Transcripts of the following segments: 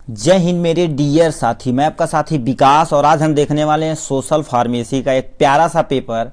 जय हिंद मेरे डियर साथी, मैं आपका साथी विकास और आज हम देखने वाले हैं सोशल फार्मेसी का एक प्यारा सा पेपर।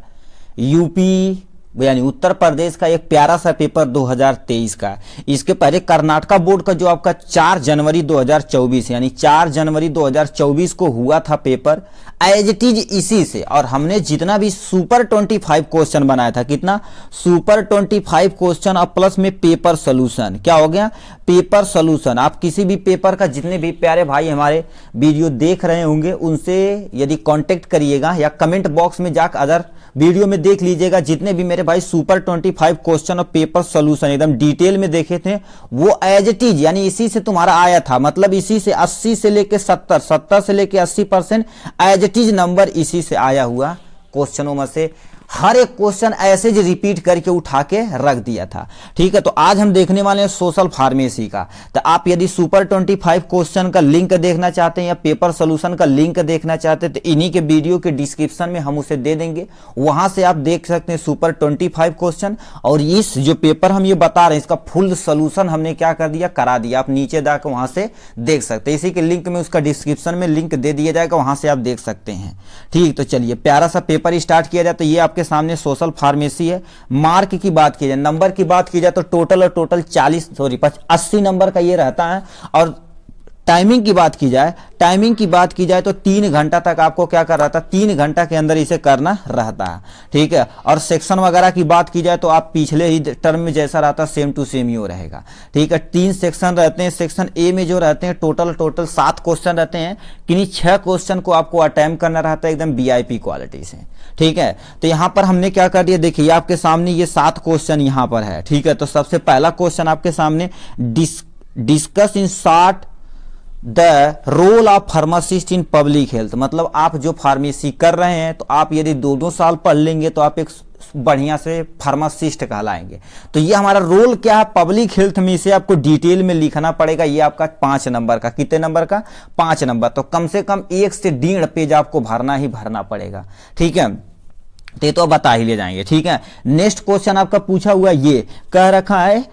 यूपी यानी उत्तर प्रदेश का एक प्यारा सा पेपर 2023 का। इसके पहले कर्नाटका बोर्ड का जो आपका 4 जनवरी 2024 यानी 4 जनवरी 2024 को हुआ था पेपर, एज इट इज इसी से। और हमने जितना भी सुपर 25 क्वेश्चन बनाया था, कितना सुपर 25 क्वेश्चन और प्लस में पेपर सोल्यूशन, क्या हो गया पेपर सोल्यूशन। आप किसी भी पेपर का जितने भी प्यारे भाई हमारे वीडियो देख रहे होंगे उनसे यदि कांटेक्ट करिएगा या कमेंट बॉक्स में जाकर अदर वीडियो में देख लीजिएगा। जितने भी मेरे भाई सुपर 25 क्वेश्चन और पेपर सोल्यूशन एकदम डिटेल में देखे थे वो एज इट इज यानी इसी से तुम्हारा आया था। मतलब इसी से 80 से लेके 70 से लेके 80% एज इट इज नंबर इसी से आया हुआ क्वेश्चनों में से हर एक क्वेश्चन ऐसे जो रिपीट करके उठा के रख दिया था। ठीक है, तो आज हम देखने वाले हैं सोशल फार्मेसी का। तो आप यदि सुपर 25 क्वेश्चन का लिंक देखना चाहते हैं या पेपर सोल्यूशन का लिंक देखना चाहते हैं तो इन्हीं के वीडियो के डिस्क्रिप्शन में हम उसे दे देंगे, वहां से आप देख सकते हैं सुपर 25 क्वेश्चन। और इस जो पेपर हम ये बता रहे हैं इसका फुल सोल्यूशन हमने क्या कर दिया, करा दिया। आप नीचे जाकर वहां से देख सकते हैं, इसी के लिंक में उसका डिस्क्रिप्शन में लिंक दे दिया जाएगा, वहां से आप देख सकते हैं। ठीक, तो चलिए प्यारा सा पेपर स्टार्ट किया जाए। तो ये आपके सामने सोशल फार्मेसी है। मार्क की बात की जाए, नंबर की बात की जाए तो टोटल 80 नंबर का ये रहता है। और टाइमिंग की बात की जाए तो 3 घंटा तक आपको क्या कर रहा था, 3 घंटा के अंदर इसे करना रहता है। ठीक है, और सेक्शन वगैरह की बात की जाए तो आप पिछले ही टर्म में जैसा रहता सेम टू सेम ही रहेगा। ठीक है, 3 सेक्शन रहते हैं। सेक्शन ए में जो रहते हैं टोटल 7 क्वेश्चन रहते हैं, किन्हीं 6 क्वेश्चन को आपको अटेम्प्ट करना रहता है एकदम VIP क्वालिटी से। ठीक है, तो यहां पर हमने क्या कर दिया, देखिए आपके सामने ये 7 क्वेश्चन यहां पर है। ठीक है, तो सबसे पहला क्वेश्चन आपके सामने discuss in short the role of pharmacist in public health. मतलब आप जो फार्मेसी कर रहे हैं तो आप यदि 2 साल पढ़ लेंगे तो आप एक बढ़िया से फार्मासिस्ट कहलाएंगे। तो ये हमारा रोल क्या है पब्लिक हेल्थ में, इसे आपको डिटेल में लिखना पड़ेगा। ये आपका 5 नंबर का, कितने नंबर का, 5 नंबर। तो कम से कम 1 से 1.5 पेज आपको भरना ही भरना पड़ेगा। ठीक है, तो बता ही ले जाएंगे। ठीक है, नेक्स्ट क्वेश्चन आपका पूछा हुआ ये कह रखा है,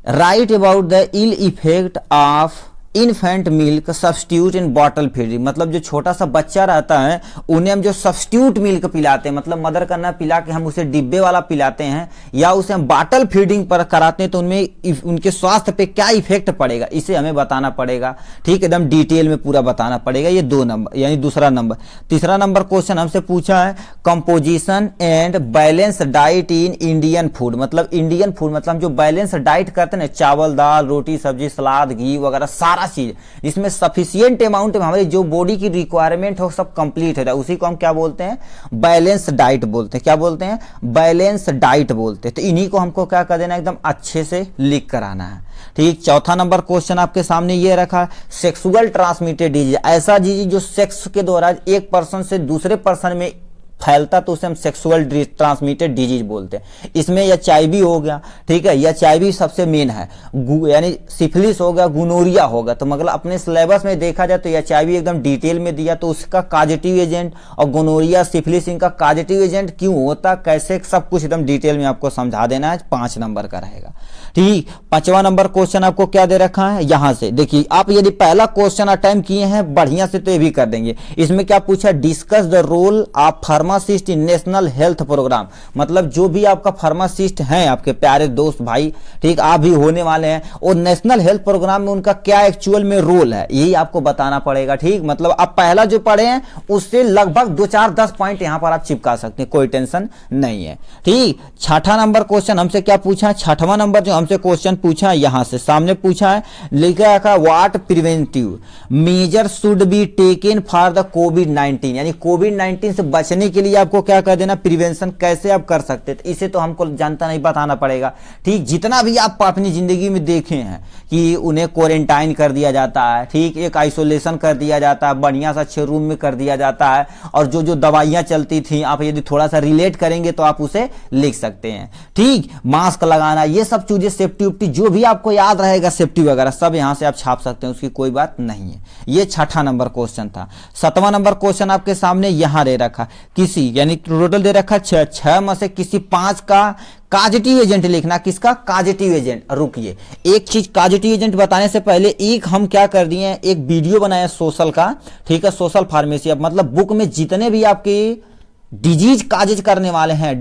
write about the ill effect of infant milk substitute in bottle feeding. मतलब जो छोटा सा बच्चा रहता है उन्हें हम जो सब्स्टिट्यूट मिल्क पिलाते हैं, मतलब मदर का ना पिला के हम उसे डिब्बे वाला पिलाते हैं या उसे हम बॉटल फीडिंग पर कराते हैं, तो उनमें उनके स्वास्थ्य पे क्या इफेक्ट पड़ेगा इसे हमें बताना पड़ेगा। ठीक, एकदम डिटेल में पूरा बताना पड़ेगा। ये 2 नंबर यानी दूसरा नंबर। तीसरा नंबर क्वेश्चन हमसे पूछा है, composition and balance diet in Indian food. मतलब इंडियन फूड मतलब जो बैलेंस डाइट करते हैं, चावल दाल रोटी सब्जी सलाद घी वगैरह सारा चीज जिसमें सफिशिएंट अमाउंट में हमारी जो बॉडी की रिक्वायरमेंट हो सब कंप्लीट है, उसी को हम क्या बोलते हैं, बैलेंस डाइट बोलते हैं। क्या बोलते हैं, बैलेंस डाइट बोलते हैं। तो इन्हीं को हमको क्या कर देना, एकदम अच्छे से लिख कर आना है। ठीक, चौथा नंबर क्वेश्चन आपके सामने ये रखा, सेक्सुअल ट्रांसमिटेड डिजीज। ऐसा डिजीज जो सेक्स के द्वारा एक पर्सन से दूसरे पर्सन में फैलता तो उसे हम सेक्सुअल ट्रांसमिटेड डिजीज बोलते हैं। इसमें HIV हो गया, ठीक है, HIV सबसे मेन है, यानी सिफिलिस हो गया, गुनोरिया होगा। तो मतलब अपने सिलेबस में देखा जाए तो HIV एकदम डिटेल में दिया, तो उसका कॉजेटिव एजेंट और गुनोरिया सिफिलिस इनका कॉजेटिव एजेंट क्यों होता कैसे सब कुछ एकदम डिटेल में आपको समझा देना है। 5 नंबर का रहेगा। ठीक, 5वां नंबर क्वेश्चन आपको क्या दे रखा है, यहां से देखिए आप यदि पहला क्वेश्चन अटेम्प्ट किए हैं बढ़िया से तो ये भी कर देंगे। इसमें क्या पूछा, discuss the role of pharmacist in national health programme. मतलब जो भी आपका फार्मासिस्ट हैं आपके प्यारे दोस्त भाई, ठीक, आप भी होने वाले हैं, और नेशनल हेल्थ प्रोग्राम में उनका क्या एक्चुअल में रोल है यही आपको बताना पड़ेगा। ठीक, मतलब आप पहला जो पढ़े हैं उससे लगभग 2 4 10 पॉइंट यहां पर आप चिपका सकते हैं, कोई टेंशन नहीं है। ठीक, 6ठा नंबर क्वेश्चन हमसे क्या पूछा है, 6ठवां नंबर जो हमसे क्वेश्चन पूछा है यहां से सामने पूछा है, लिखा रखा what preventive measure should be taken for the कोविड-19। यानी कोविड-19 से बचने के लिए आपको क्या कर देना, प्रिवेंशन कैसे आप कर सकते हैं, इसे तो हमको जानता नहीं बताना पड़ेगा। ठीक, जितना भी आप अपनी जिंदगी में देखे हैं कि उन्हें क्वारंटाइन कर दिया जाता है, ठीक, एक आइसोलेशन कर दिया जाता है, बढ़िया सा अच्छे रूम में कर दिया जाता है, और जो जो दवाइयां चलती थी आप यदि थोड़ा सा रिलेट करेंगे तो आप उसे लिख सकते हैं। ठीक, मास्क लगाना, ये सब चीजें सेफ्टी उफ्टी जो भी आपको याद रहेगा सेफ्टी वगैरह सब यहां से आप छाप सकते हैं, उसकी कोई बात नहीं है। ये 6ठा नंबर क्वेश्चन था। 7वां नंबर क्वेश्चन आपके सामने यहां दे रखा, किसी यानी टोटल दे रखा 6 में से किसी 5 का काजेटिव एजेंट लिखना, किसका? काजेटिव एजेंट। रुकिए, एक चीज काजेटिव एजेंट बताने से पहले एक हम क्या कर दिए, एक वीडियो बनाया सोशल का, ठीक है, सोशल फार्मेसी। अब मतलब बुक में जितने भी आपकी डिजीज काजेज करने वाले हैं,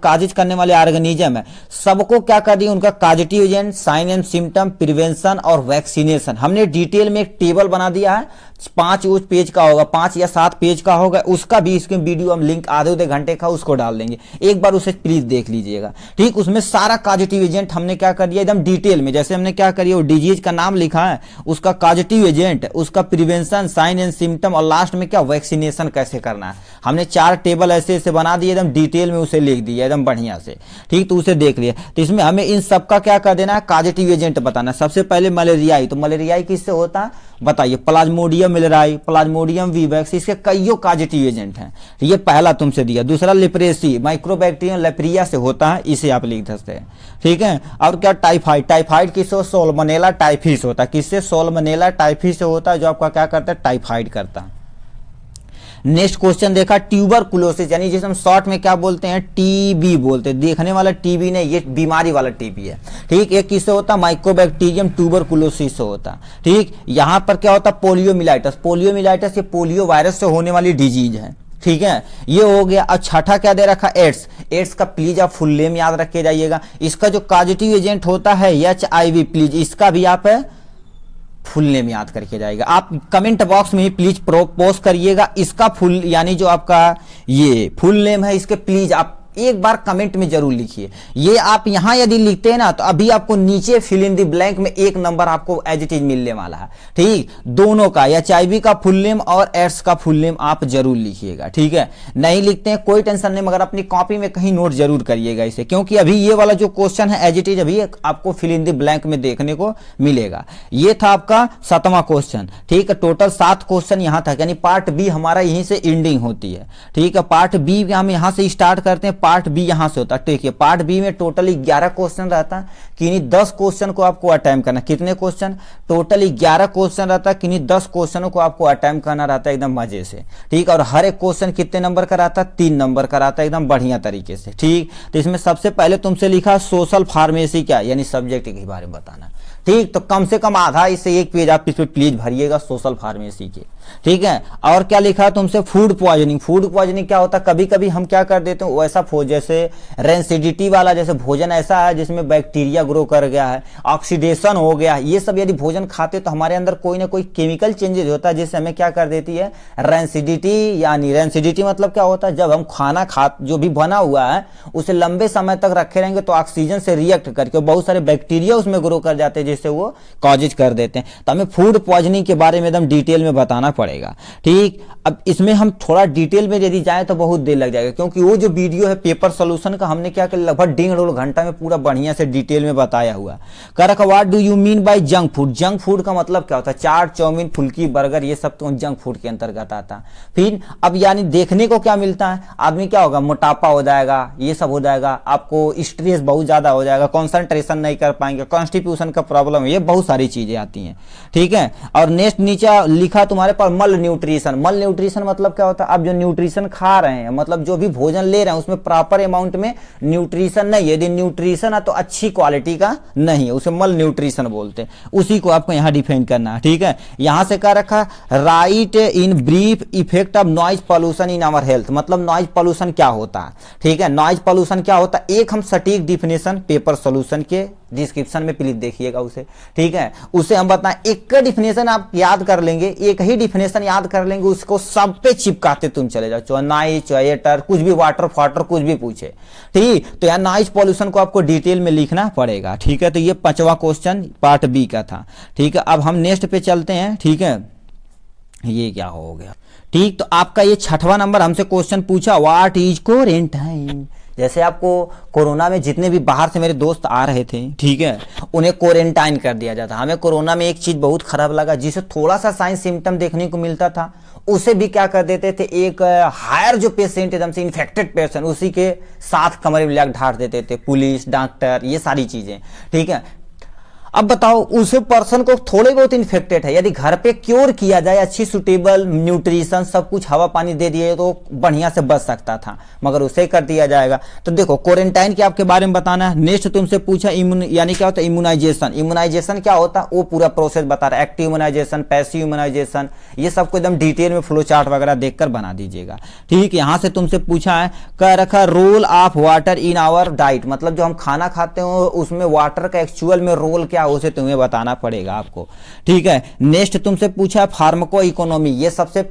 काजेज करने वाले ऑर्गेनिज्म है, सबको क्या कर दिया, उनका causative agent, sign and symptom, prevention और वैक्सीनेशन हमने डिटेल में एक टेबल बना दिया है। 5 पेज का होगा, 5 या 7 पेज का होगा, उसका भी इसके वीडियो हम लिंक आधे घंटे का उसको डाल देंगे, एक बार उसे प्लीज देख लीजिएगा, ठीक। उसमें सारा काजेटिव एजेंट हमने क्या कर दिया एकदम डिटेल में, जैसे हमने क्या करिए, वो डिजीज का नाम लिखा है, उसका काजेटिव एजेंट, उसका प्रिवेंशन, साइन एंड सिम्टम और लास्ट में क्या, वैक्सीनेशन कैसे करना है। हमने 4 टेबल ऐसे ऐसे बना दिए, एकदम डिटेल में उसे लिख दिया एकदम बढ़िया से, ठीक। तो उसे देख लिया। तो इसमें हमें इन सबका क्या कर देना है, काजेटिव एजेंट बताना। सबसे पहले मलेरियाई, तो मलेरियाई किससे होता है बताइए, प्लाज्मोडियम मलेरियाई, प्लाज्मोडियम विवैक्स, इसके कईयों काजेटिव एजेंट हैं। ये पहला तुमसे दिया। दूसरा लेप्रेसी, माइक्रोबैक्टीरियम लेप्रिया से होता है, इसे आप लिख सकते हैं, ठीक है। और क्या, टाइफाइड, टाइफाइड किससे, सोलमनेला टाइफी से होता है, किससे, सोलमनेला टाइफी से होता है, जो आपका क्या करता है, टाइफाइड करता है। नेक्स्ट क्वेश्चन देखा, ट्यूबरकुलोसिस, यानी जिसे हम शॉर्ट में क्या बोलते हैं, टीबी बोलते हैं। देखने वाला टीबी नहीं, ये बीमारी वाला टीबी है, ठीक। एक किससे होता है, माइक्रोबैक्टीरियम ट्यूबरकुलोसिस से होता है, ठीक। यहां पर क्या होता है, पोलियोमिलाइटिस, पोलियोमिलाइटिस ये पोलियो वायरस से होने वाली डिजीज है, ठीक है, ये हो गया। अब छठा क्या दे रखा, एड्स, एड्स का प्लीज आप फुल नेम याद रख के जाइएगा। इसका जो काजेटिव एजेंट होता है HIV, प्लीज इसका भी आप फुल नेम याद करके जाएगा। आप कमेंट बॉक्स में ही प्लीज पोस्ट करिएगा इसका फुल, यानी जो आपका ये फुल नेम है, इसके प्लीज आप एक बार कमेंट में जरूर लिखिए। ये आप यहां यदि लिखते हैं ना, तो अभी आपको नीचे फिल इन द ब्लैंक में 1 नंबर आपको एज इट इज मिलने वाला है, ठीक। दोनों का, HIV का फुल नेम और एड्स का फुल नेम आप जरूर लिखिएगा, ठीक है। नहीं लिखते हैं कोई टेंशन नहीं, मगर अपनी कॉपी में कहीं नोट जरूर करिएगा इसे, क्योंकि अभी ये वाला जो क्वेश्चन है एज इट इज अभी आपको फिल इन द ब्लैंक में देखने को मिलेगा। ये था आपका 7वां क्वेश्चन, ठीक है। टोटल 7 क्वेश्चन यहां था, यानी पार्ट बी हमारा यहीं से एंडिंग होती है, ठीक है। पार्ट बी हम यहां से स्टार्ट करते हैं, पार्ट बी यहां से होता है, ठीक है। पार्ट बी में टोटली 11 क्वेश्चन रहता है, किन्हीं 10 क्वेश्चन को आपको अटेम्प्ट करना। कितने क्वेश्चन, टोटली 11 क्वेश्चन रहता है, किन्हीं 10 क्वेश्चनों को आपको अटेम्प्ट करना रहता है एकदम मजे से, ठीक। और हर एक क्वेश्चन कितने नंबर का रहता है, 3 नंबर का रहता है, एकदम बढ़िया तरीके से, ठीक। तो इसमें सबसे पहले तुमसे लिखा सोशल फार्मेसी क्या, यानी सब्जेक्ट के बारे में बताना, ठीक। तो कम से कम आधा इससे 1 पेज आप इस पे प्लीज भरिएगा सोशल फार्मेसी के, ठीक है। और क्या लिखा तुमसे, फूड पॉइजनिंग। फूड पॉइजनिंग क्या होता है, कभी कभी हम क्या कर देते हैं, वैसा जैसे रेंसिडिटी वाला, जैसे भोजन ऐसा है जिसमें बैक्टीरिया ग्रो कर गया है, ऑक्सीडेशन हो गया, ये सब यदि भोजन खाते तो हमारे अंदर कोई ना कोई केमिकल चेंजेस होता है, जिससे हमें क्या कर देती है, रेंसिडिटी। यानी रेंसिडिटी मतलब क्या होता है, जब हम खाना जो भी बना हुआ है उसे लंबे समय तक रखे रहेंगे तो ऑक्सीजन से रिएक्ट करके बहुत सारे बैक्टीरिया उसमें ग्रो कर जाते हैं, जिससे वो कॉजेज कर देते हैं। तो हमें फूड पॉइजनिंग के बारे में एकदम डिटेल में बताना पड़ेगा, ठीक। अब इसमें हम थोड़ा डिटेल में यदि जाए तो बहुत देर लग जाएगा, क्योंकि वो जो वीडियो है पेपर सोल्यूशन का, हमने क्या कर लगभग 1.5 घंटा में पूरा बढ़िया से डिटेल में बताया हुआ। कर what do you mean by junk food. Junk food का मतलब क्या होता है, चाट, चाउमीन, फुल्की, बर्गर, ये सब तो जंक फूड के अंतर्गत आता। फिर अब यानी देखने को क्या मिलता है, आदमी क्या होगा, मोटापा हो जाएगा, ये सब हो जाएगा, आपको स्ट्रेस बहुत ज्यादा हो जाएगा, कंसंट्रेशन नहीं कर पाएंगे, कॉन्स्टिट्यूशन का प्रॉब्लम, ये बहुत सारी चीजें आती हैं, ठीक है। और नेक्स्ट नीचे लिखा तुम्हारे पास मल न्यूट्रिशन। मल न्यूट्रिशन मतलब क्या होता है, आप जो न्यूट्रिशन खा रहे हैं, मतलब जो भी भोजन ले रहे हैं उसमें प्रॉपर अमाउंट में न्यूट्रिशन नहीं है। यदि न्यूट्रिशन है तो अच्छी क्वालिटी का नहीं है, उसे मल न्यूट्रिशन बोलते हैं। उसी को आपको यहां डिफाइन करना है, ठीक है। यहां से क्या रखा, write in brief effect of noise pollution in our health. मतलब नॉइज पॉल्यूशन क्या होता है, ठीक है। नॉइज पॉल्यूशन क्या होता है, एक हम सटीक डिफिनेशन पेपर सोल्यूशन के डिस्क्रिप्शन में प्लीज देखिएगा उसे, ठीक है। उसे हम बताएं, एक डिफिनेशन आप याद कर लेंगे, एक ही डिफिनेशन याद कर लेंगे, उसको सब पे चिपकाते तुम चले जाओ, चाहे नॉइज, चाहे एटर, कुछ भी, वाटर फाटर, कुछ भी पूछे, ठीक। तो यार नॉइज पॉल्यूशन को आपको डिटेल में लिखना पड़ेगा, ठीक है। तो ये 5वां क्वेश्चन पार्ट बी का था, ठीक है। अब हम नेक्स्ट पे चलते हैं, ठीक है। ये क्या हो गया, ठीक। तो आपका ये 6वां नंबर हमसे क्वेश्चन पूछा, व्हाट इज क्वारंटाइन। जैसे आपको कोरोना में जितने भी बाहर से मेरे दोस्त आ रहे थे, ठीक है, उन्हें क्वारंटाइन कर दिया जाता। हमें कोरोना में एक चीज बहुत खराब लगा, जिसे थोड़ा सा साइन सिम्टम देखने को मिलता था, उसे भी क्या कर देते थे, एक हायर जो पेशेंट एकदम से इन्फेक्टेड पेशेंट, उसी के साथ कमरे में लाकर ढाट देते थे, पुलिस, डॉक्टर, ये सारी चीजें, ठीक है। अब बताओ उस पर्सन को थोड़े बहुत इन्फेक्टेड है, यदि घर पे क्योर किया जाए, अच्छी सुटेबल न्यूट्रिशन सब कुछ हवा पानी दे दिए तो बढ़िया से बच सकता था, मगर उसे कर दिया जाएगा। तो देखो क्वारंटाइन के आपके बारे में बताना है। नेक्स्ट तुमसे पूछा यानी क्या होता है इम्यूनाइजेशन। इम्यूनाइजेशन क्या होता है वो पूरा प्रोसेस बता रहा है, एक्टिव इम्यूनाइजेशन, पैसिव इम्यूनाइजेशन, ये सबको एकदम डिटेल में फ्लो चार्ट वगैरह देखकर बना दीजिएगा। ठीक, यहां से तुमसे पूछा है कह रखा role of water in our diet, मतलब जो हम खाना खाते हो उसमें वाटर का एक्चुअल में रोल क्या है उसे तुम्हें बताना पड़ेगा आपको। ठीक है, नेक्स्ट तुमसे पूछा फार्माको इकोनॉमी, ये सबसे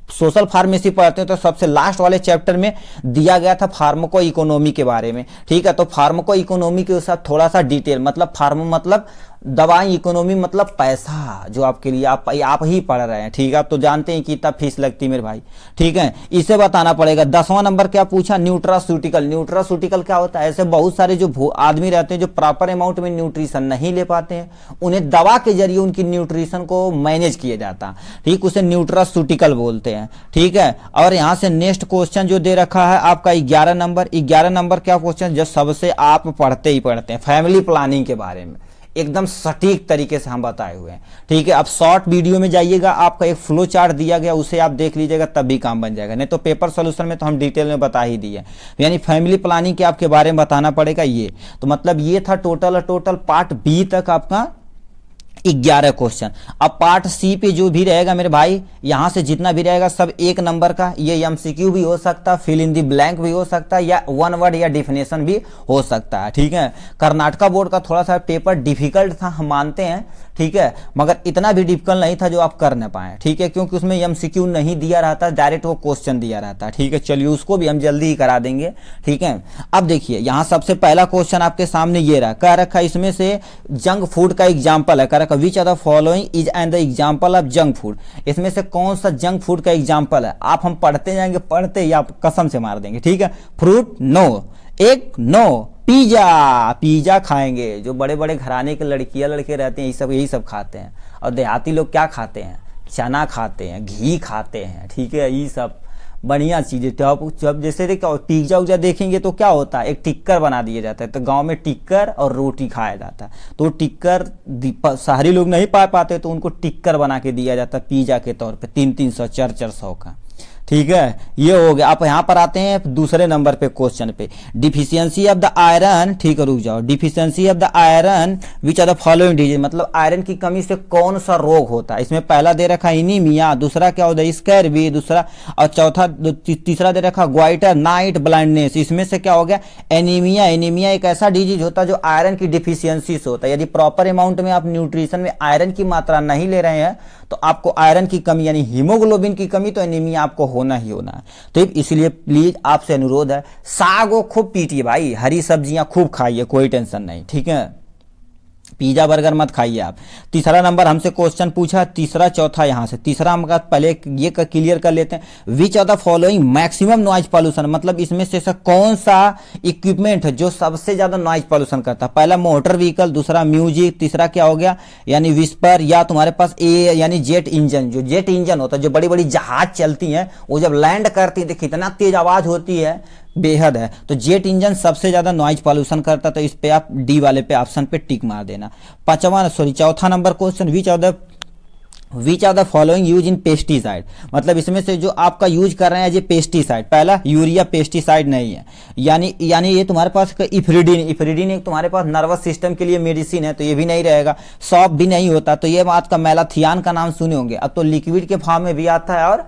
सोशल फार्मेसी पढ़ते हैं तो सबसे लास्ट वाले चैप्टर में दिया गया था फार्माको इकोनॉमी के बारे में। ठीक है, तो फार्माको इकोनॉमी के साथ थोड़ा सा डिटेल, मतलब फार्मा मतलब दवाई, इकोनॉमी मतलब पैसा, जो आपके लिए आप ही पढ़ रहे हैं। ठीक है, आप तो जानते हैं कि इतना फीस लगती है मेरे भाई। ठीक है, इसे बताना पड़ेगा। 10वां नंबर क्या पूछा न्यूट्रास्यूटिकल। न्यूट्रास्यूटिकल क्या होता है, ऐसे बहुत सारे जो आदमी रहते हैं जो प्रॉपर अमाउंट में न्यूट्रिशन नहीं ले पाते हैं, उन्हें दवा के जरिए उनकी न्यूट्रिशन को मैनेज किया जाता है। ठीक, उसे न्यूट्रास्यूटिकल बोलते हैं। ठीक है, और यहां से नेक्स्ट क्वेश्चन जो दे रखा है आपका 11 नंबर। 11 नंबर क्या क्वेश्चन जो सबसे आप पढ़ते ही पढ़ते हैं, फैमिली प्लानिंग के बारे में एकदम सटीक तरीके से हम बताए हुए हैं। ठीक है, अब शॉर्ट वीडियो में जाइएगा, आपका एक फ्लो चार्ट दिया गया उसे आप देख लीजिएगा, तब भी काम बन जाएगा, नहीं तो पेपर सोल्यूशन में तो हम डिटेल में बता ही दिए। यानी फैमिली प्लानिंग के आपके बारे में बताना पड़ेगा ये। तो मतलब ये था टोटल पार्ट बी तक आपका 11 क्वेश्चन। अब पार्ट सी पे जो भी रहेगा मेरे भाई, यहां से जितना भी रहेगा सब 1 नंबर का, ये एमसीक्यू भी हो सकता है, फिल इन दी ब्लैंक भी हो सकता है, या 1 वर्ड या डिफिनेशन भी हो सकता है। ठीक है, कर्नाटका बोर्ड का थोड़ा सा पेपर डिफिकल्ट था, हम मानते हैं। ठीक है, मगर इतना भी डिफिकल्ट नहीं था जो आप कर न पाए। ठीक है, क्योंकि उसमें एमसीक्यू नहीं दिया रहता, डायरेक्ट वो क्वेश्चन दिया रहता। ठीक है, चलिए उसको भी हम जल्दी ही करा देंगे। ठीक है, अब देखिए यहां सबसे पहला क्वेश्चन आपके सामने ये रहा, कह रखा इसमें से जंक फूड का एग्जाम्पल है, कह रखा which are the following is and the example of junk food. इसमें से कौन सा जंक फूड का एग्जाम्पल है? आप हम पढ़ते जाएंगे, पढ़ते ही आप कसम से मार देंगे। ठीक है, fruit no, egg no, pizza खाएंगे। जो बड़े बड़े घराने के लड़कियां लड़के रहते हैं यही सब खाते हैं, और देहाती लोग क्या खाते हैं? चना खाते हैं, घी खाते हैं। ठीक है, ये सब बढ़िया चीजें। तो आप जब जैसे पिज्जा उज्जा देखेंगे तो क्या होता है, एक टिक्कर बना दिया जाता है, तो गांव में टिक्कर और रोटी खाया जाता है, तो टिक्कर शहरी लोग नहीं पा पाते तो उनको टिक्कर बना के दिया जाता है पिज्जा के तौर पे, 300 400 का। ठीक है, ये हो गया। आप यहां पर आते हैं दूसरे नंबर पे क्वेश्चन पे, डिफिशियंसी ऑफ द आयरन। ठीक है, रुक जाओ, deficiency of the iron which are the following disease, मतलब आयरन की कमी से कौन सा रोग होता है? इसमें पहला दे रखा एनीमिया, दूसरा क्या होता है स्कैर्वी, दूसरा और चौथा तीसरा दे रखा ग्वाइटर नाइट ब्लाइंडनेस। इसमें से क्या हो गया एनीमिया। एनीमिया एक ऐसा डिजीज होता है जो आयरन की डिफिशियंसी से होता है। यदि प्रॉपर अमाउंट में आप न्यूट्रिशन में आयरन की मात्रा नहीं ले रहे हैं तो आपको आयरन की कमी यानी हीमोग्लोबिन की कमी, तो एनीमिया आपको होना ही होना है। तो इसलिए प्लीज आपसे अनुरोध है, सागो खूब पीटिए भाई, हरी सब्जियां खूब खाइए, कोई टेंशन नहीं। ठीक है, पिज्जा बर्गर मत खाइए आप। तीसरा नंबर हमसे क्वेश्चन पूछा, तीसरा चौथा यहां से तीसरा हम पहले ये क्लियर कर लेते हैं। Which are the following maximum noise pollution, मतलब इसमें से कौन सा इक्विपमेंट है जो सबसे ज्यादा नॉइज पॉल्यूशन करता है? पहला मोटर व्हीकल, दूसरा म्यूजिक, तीसरा क्या हो गया यानी विस्पर, या तुम्हारे पास यानी जेट इंजन। जो जेट इंजन होता है, जो बड़ी बड़ी जहाज चलती हैं वो जब लैंड करती है तो कितना तेज आवाज होती है, बेहद है। तो जेट इंजन सबसे ज्यादा नॉइज पॉल्यूशन करता, तो इस पे आप डी वाले पे ऑप्शन पे टिक मार देना। चौथा number question, which are the following use in pesticide, मतलब इसमें से जो आपका यूज कर रहे हैं ये पेस्टिसाइड, पहला यूरिया पेस्टिसाइड नहीं है, यानी ये तुम्हारे पास इफ्रीडिन एक तुम्हारे पास नर्वस सिस्टम के लिए मेडिसिन है, तो ये भी नहीं रहेगा। सॉप भी नहीं होता, तो ये बात का मैलाथियान का नाम सुने होंगे, अब तो लिक्विड के फॉर्म में भी आता है और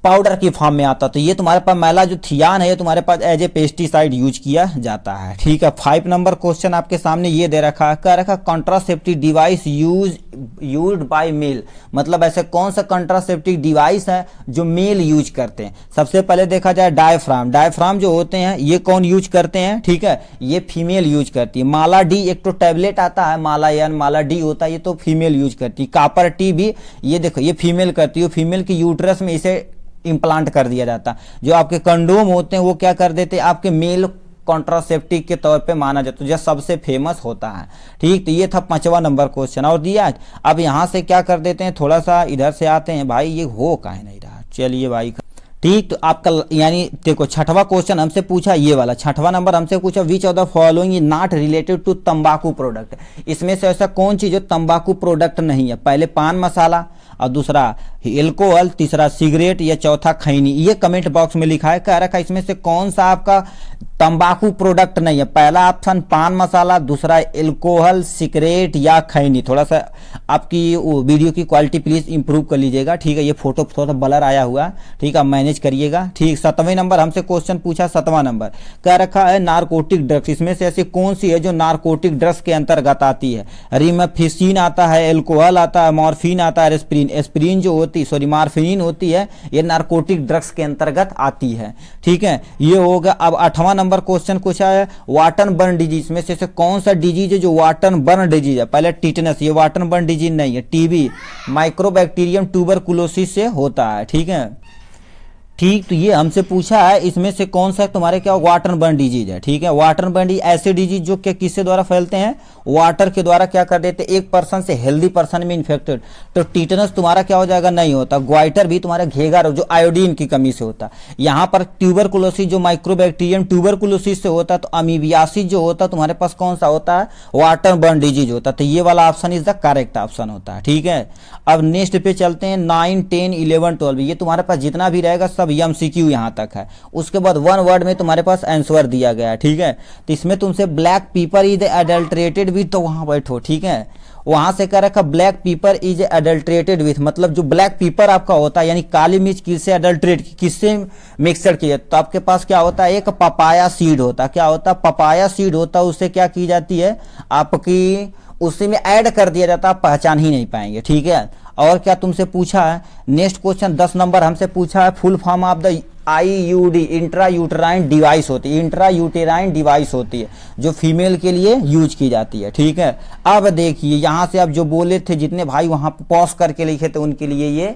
पाउडर की फॉर्म में आता, तो ये तुम्हारे पास मैला जो थियान है ये तुम्हारे पास एज ए पेस्टिसाइड यूज किया जाता है। ठीक है, 5 नंबर क्वेश्चन आपके सामने ये दे रखा है, कह रखा contraceptive device used by male, मतलब ऐसे कौन सा कॉन्ट्रासेप्टिव डिवाइस है जो मेल यूज करते हैं? सबसे पहले देखा जाए डायफ्राम जो होते हैं ये कौन यूज करते हैं? ठीक है, ये फीमेल यूज करती है। माला डी एक तो टैबलेट आता है, माला डी होता है, ये तो फीमेल यूज करती है। कॉपर टी भी ये देखो ये फीमेल करती है, फीमेल की यूट्रस में इसे इम्प्लांट कर दिया जाता। जो आपके कंडोम होते हैं वो क्या कर देते हैं, आपके मेल कॉन्ट्रासेप्टिव के तौर पे माना जाता है, जो सबसे फेमस होता है। ठीक, तो ये था 5वां नंबर क्वेश्चन और दिया। अब यहां से क्या कर देते हैं, थोड़ा सा इधर से आते हैं भाई, ये हो काहे नहीं रहा, चलिए भाई ठीक, तो आपका यानी देखो छठवां क्वेश्चन हमसे पूछा ये वाला, छठवां नंबर हमसे पूछा which of the following is not related to तंबाकू प्रोडक्ट। इसमें से ऐसा कौन चीज जो तंबाकू प्रोडक्ट नहीं है? पहले पान मसाला, और दूसरा एल्कोहल, तीसरा सिगरेट, या चौथा खैनी। ये कमेंट बॉक्स में लिखा है, कह रखा है इसमें से कौन सा आपका तंबाकू प्रोडक्ट नहीं है? पहला ऑप्शन पान मसाला, दूसरा एल्कोहल, सिगरेट या खैनी। थोड़ा सा आपकी वीडियो की क्वालिटी प्लीज इंप्रूव कर लीजिएगा, ठीक है? ये फोटो थोड़ा सा ब्लर आया हुआ, ठीक है, मैनेज करिएगा, ठीक। 7वें नंबर हमसे क्वेश्चन पूछा, 7वां नंबर कह रखा है नारकोटिक ड्रग्स। इसमें से ऐसी कौन सी है जो नारकोटिक ड्रग्स के अंतर्गत आती है? रिमेफिसिन आता है, एल्कोहल आता है, मॉर्फिन आता है, एस्प्रिन। एस्प्रिन जो होती, सॉरी मॉर्फिन होती है, ये नारकोटिक ड्रग्स के अंतर्गत आती है, ठीक है? ये होगा। अब 8वां नंबर क्वेश्चन पूछा है वाटन बर्न डिजीज में से कौन सा डिजीज है जो वाटन बर्न डिजीज है? पहले टिटनस, ये वाटन बर्न डिजीज नहीं है। टीबी, माइक्रोबैक्टीरियम ट्यूबरकुलोसिस से होता है, ठीक है? ठीक, तो ये हमसे पूछा है इसमें से कौन सा तुम्हारे क्या वाटर बर्न डिजीज है, ठीक है? वाटर बर्न डिजीज ऐसे डिजीज जो क्या किससे द्वारा फैलते हैं? वाटर के द्वारा क्या कर देते हैं? एक पर्सन से हेल्दी पर्सन में इन्फेक्टेड। तो टीटनस तुम्हारा क्या हो जाएगा? नहीं होता। ग्वाइटर भी तुम्हारा घेगा रोग जो आयोडीन की कमी से होता। यहाँ पर ट्यूबरकुलोसिस जो माइक्रोबैक्टीरियम ट्यूबरकुलोसिस से होता, तो अमीबियासिस जो होता तुम्हारे पास कौन सा होता है? वाटर बर्न डिजीज होता। तो ये वाला option is the correct option होता है, ठीक है? अब नेक्स्ट पे चलते हैं, 9, 10, 11, 12। ये तुम्हारे पास जितना भी रहेगा सब एमसीक्यू यहां तक है। उसके बाद 1 वर्ड में तुम्हारे पास आंसर दिया गया है, ठीक है? तो इसमें तुमसे ब्लैक पीपर इज एडल्ट्रेटेड विथ, तो वहां बैठो, ठीक है? वहां से कह रखा ब्लैक पीपर इज एडल्ट्रेटेड विथ, मतलब जो ब्लैक पीपर आपका होता है यानी काली मिर्च किससे एडल्ट्रेट, किससे मिक्सर किया? तो आपके पास क्या होता है? एक पपाया सीड होता है। क्या होता है? पपाया सीड होता है। उससे क्या की जाती है आपकी, उसी में ऐड कर दिया जाता है, आप पहचान ही नहीं पाएंगे, ठीक है? और क्या तुमसे पूछा है? नेक्स्ट क्वेश्चन 10 नंबर हमसे पूछा है full form of the IUD, intra uterine device होती है। इंट्रा यूटेराइन डिवाइस होती है जो फीमेल के लिए यूज की जाती है, ठीक है? अब देखिए यहां से अब जो बोले थे जितने भाई वहां पॉज करके लिखे थे उनके लिए ये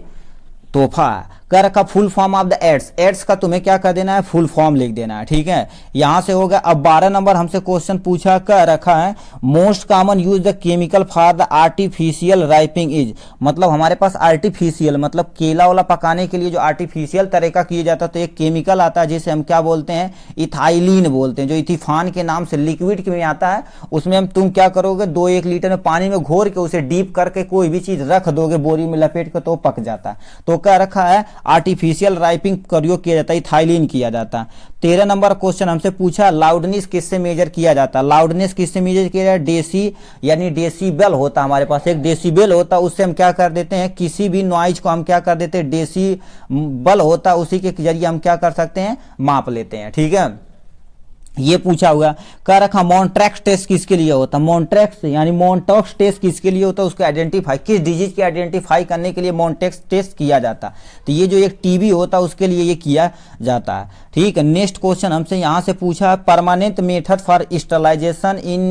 तोहफा है। कह रखा full form of the AIDS. AIDS का तुम्हें क्या कर देना है? फुल फॉर्म लिख देना है, ठीक है? यहां से हो गया। अब 12 नंबर हमसे क्वेश्चन पूछा, कह रखा है most common use the chemical for the artificial ripening is, मतलब हमारे पास आर्टिफिशियल मतलब केला वाला पकाने के लिए जो आर्टिफिशियल तरीका किया जाता है, तो एक केमिकल आता है जिसे हम क्या बोलते हैं? इथाइलिन बोलते हैं, जो इथिफान के नाम से लिक्विड में आता है। उसमें हम तुम क्या करोगे? 2-1 लीटर में पानी में घोर के उसे डीप करके कोई भी चीज रख दोगे बोरी में लपेट के, तो पक जाता है। तो कह रखा है आर्टिफिशियल राइपिंग प्रयोग किया जाता है, इथाइलिन किया जाता है। 13 नंबर क्वेश्चन हमसे पूछा लाउडनेस किससे मेजर किया जाता है? लाउडनेस किससे मेजर किया जाता है? डेसी यानी डेसीबल होता है हमारे पास, एक डेसीबल होता है। उससे हम क्या कर देते हैं? किसी भी नॉइज को हम क्या कर देते हैं? डेसीबल होता है, उसी के जरिए हम क्या कर सकते हैं? माप लेते हैं, ठीक है? ये पूछा हुआ। कह रखा मॉन्ट्रैक्स टेस्ट किसके लिए होता है? मॉन्ट्रैक्स यानी मॉन्टॉक्स टेस्ट किसके लिए होता है? उसको आइडेंटिफाई, किस डिजीज के आइडेंटिफाई करने के लिए मॉन्ट्रैक्स टेस्ट किया जाता है। तो ये जो एक टीबी होता है उसके लिए ये किया जाता है, ठीक है? नेक्स्ट क्वेश्चन हमसे यहाँ से पूछा permanent method for sterilisation in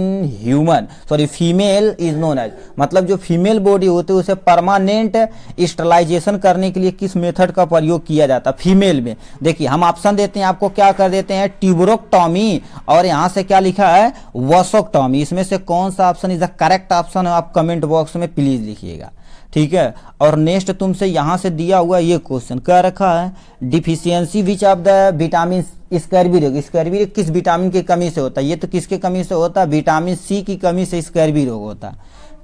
human, sorry female is known as, मतलब जो फीमेल बॉडी होती है उसे परमानेंट स्टरलाइजेशन करने के लिए किस मेथड का प्रयोग किया जाता है फीमेल में? देखिए हम ऑप्शन देते हैं आपको, क्या कर देते हैं? ट्यूबरोक्टॉमी, और यहां से क्या लिखा है? वसोक्टॉमी। इसमें से कौन सा option is the correct option है? आप कमेंट बॉक्स में प्लीज लिखिएगा, ठीक है? और नेक्स्ट तुमसे यहां से दिया हुआ ये क्वेश्चन कह रखा है deficiency which of the vitamin scurvy रोग। स्कर्वी रोग किस विटामिन की कमी से होता है? ये तो किसके कमी से होता है? विटामिन सी की कमी से स्कर्वी रोग होता है,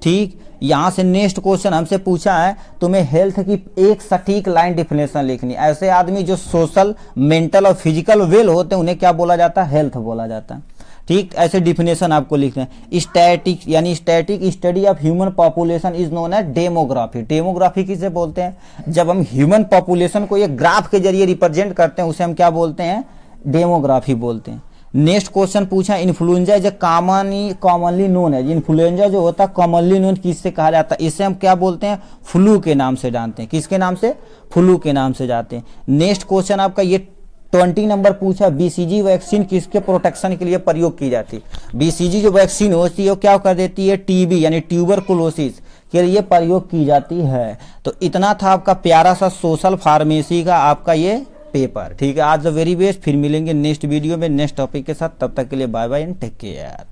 ठीक? यहां से नेक्स्ट क्वेश्चन हमसे पूछा है तुम्हें हेल्थ की एक सटीक लाइन डिफिनेशन लिखनी। ऐसे आदमी जो सोशल, मेंटल और फिजिकल वेल होते हैं उन्हें क्या बोला जाता है? हेल्थ बोला जाता है, ठीक? ऐसे डिफिनेशन आपको लिखना है। स्टैटिक यानी static study of human population is known as demography. Demography किसे बोलते हैं? जब हम ह्यूमन पॉपुलेशन को एक ग्राफ के जरिए रिप्रेजेंट करते हैं उसे हम क्या बोलते हैं? डेमोग्राफी बोलते हैं। नेक्स्ट क्वेश्चन पूछा इन्फ्लुएंजा जो कॉमनली नोन है। इन्फ्लुएंजा जो होता है कॉमनली नोन किससे कहा जाता है? इसे हम क्या बोलते हैं? फ्लू के नाम से जानते हैं। किसके नाम से? फ्लू के नाम से जानते हैं। नेक्स्ट क्वेश्चन आपका ये 20 नंबर पूछा BCG वैक्सीन किसके प्रोटेक्शन के लिए प्रयोग की जाती है? BCG जो वैक्सीन होती है वो क्या कर देती है? टीबी यानी ट्यूबरकुलोसिस के लिए प्रयोग की जाती है। तो इतना था आपका प्यारा सा सोशल फार्मेसी का आपका ये पेपर, ठीक है? आज द वेरी बेस्ट। फिर मिलेंगे नेक्स्ट वीडियो में नेक्स्ट टॉपिक के साथ, तब तक के लिए bye bye and take care.